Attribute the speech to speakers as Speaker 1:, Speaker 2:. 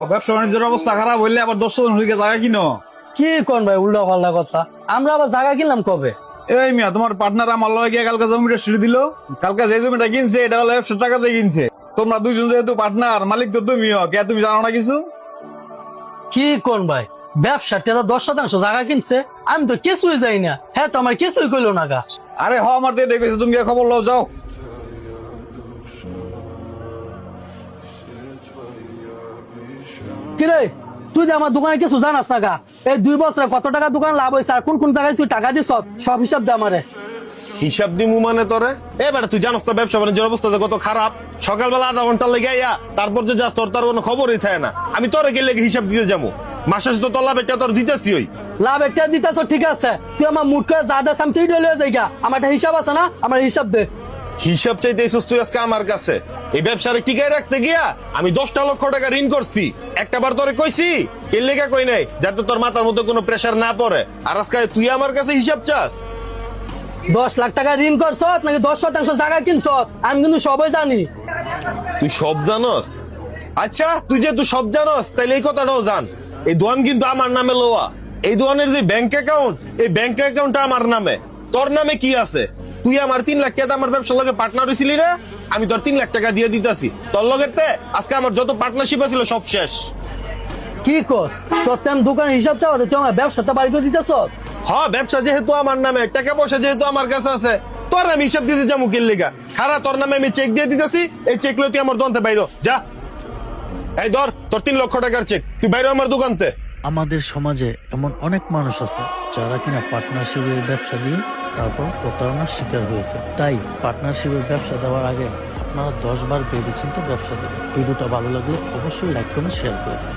Speaker 1: ব্যবসা বাণিজ্যের অবস্থা খারাপ হইলে আবার 10 জন হইকে জায়গা কিনো।
Speaker 2: কি কোন ভাই উল্টা পাল্টা কথা? আমরা আবার জায়গা কিনলাম কবে?
Speaker 1: এই মিয়া, তোমার পার্টনার আমার লগে গিয়ে কালকে জমিটা ছিঁড়ে দিল। কালকে যে জমিটা কিনছে এটা হলো 100 টাকাতে কিনছে। তোমরা দুইজন যেহেতু পার্টনার, মালিক তো তুমিও, কে তুমি জানো না কিছু?
Speaker 2: কি কোন ভাই, ব্যবসা টেলা 10% জায়গা কিনছে, আমি তো কিছুই যাই না। হ্যাঁ তো আমার কিছুই কইলো না গা।
Speaker 1: আরে হ, আমার তো এটাই কইছে, তুমি গিয়ে খবর লও, যাও।
Speaker 2: কিরে, তুই যে আমার দোকানে কিছু জানাস না গা? এই 2 বছরে কত টাকা দোকান লাভ হয়েছে আর কোন কোন জায়গায় তুই টাকা দিস সব হিসাব দে আমারে।
Speaker 3: হিসাব দিমু মানে তোরে এবার তুই জানোস তো ব্যবসা বাণিজ্যের অবস্থা যে কত খারাপ। সকালবেলা আধা ঘন্টা লেগে আইয়া তারপর যে যাস তোর তার কোনো খবরই থাকে না। আমি তোরে গেলে হিসাব দিতে যাবো, মাসে তো তল্লা বেটা তোর দিতেছি। ওই
Speaker 2: লাভ একটা দিতেছ ঠিক আছে, তুই আমার মুড করে যা দেস আমি তুই ডলে যাইগা। আমার একটা হিসাব আছে না, আমার হিসাব দে।
Speaker 3: হিসাব চাইতে এসেছিস তুই আজকে আমার কাছে? এই ব্যবসারে টিকায় রাখতে গিয়া আমি 10 লক্ষ টাকা ঋণ করছি। একটা বার তোরে কইছি, এর লেগা কই নাই যাতে তোর মাথার মধ্যে কোনো প্রেসার না পড়ে। আর আজকে তুই আমার কাছে হিসাব চাস?
Speaker 2: 10 লাখ টাকা ঋণ করছ নাকি 10% জায়গা কিনছ, আমি কিন্তু সবাই জানি।
Speaker 3: তুই সব জানস? আচ্ছা, তুই যে তুই সব জানস তাইলে এই কথাটাও জান, এই দোয়ান কিন্তু আমার নামে লোয়া। এই দোয়ানের যে ব্যাংক অ্যাকাউন্ট, এই ব্যাংক অ্যাকাউন্টটা আমার নামে। তোর নামে কি আছে? তুই আমার 3 লাখ টাকা আমার ব্যবসার লগে পার্টনার হইছিলি রে, আমি তোর 3 লাখ টাকা দিয়ে দিতাছি। তোর লগের আজকে আমার যত পার্টনারশিপ আছিল সব শেষ।
Speaker 2: কি কস? তোর তেম দোকানের হিসাব চাওয়াতে তুই আমার ব্যবসাটা বাড়ি করে দিতেছ?
Speaker 3: হ্যাঁ, ব্যবসা যেহেতু আমার নামে, টাকা পয়সা যেহেতু আমার কাছে আছে, তোর আমি হিসাব দিতে যাবো কিল লিগা? খারা তোর নামে আমি চেক দিয়ে দিতেছি, এই চেক লই তুই আমার দোকানতে বাইরো যা। এই ধর তোর 3 লক্ষ টাকার চেক, তুই বাইরো আমার দোকানতে।
Speaker 4: আমাদের সমাজে এমন অনেক মানুষ আছে যারা কিনা পার্টনারশিপের ব্যবসা দিয়ে তারপর প্রতারণার শিকার হয়েছে। তাই পার্টনারশিপের ব্যবসা দেওয়ার আগে আপনারা 10 বার ভেবে চিন্তে ব্যবসা দেবেন। ভিডিওটা ভালো লাগলে অবশ্যই লাইক কমেন্ট শেয়ার করে দিন।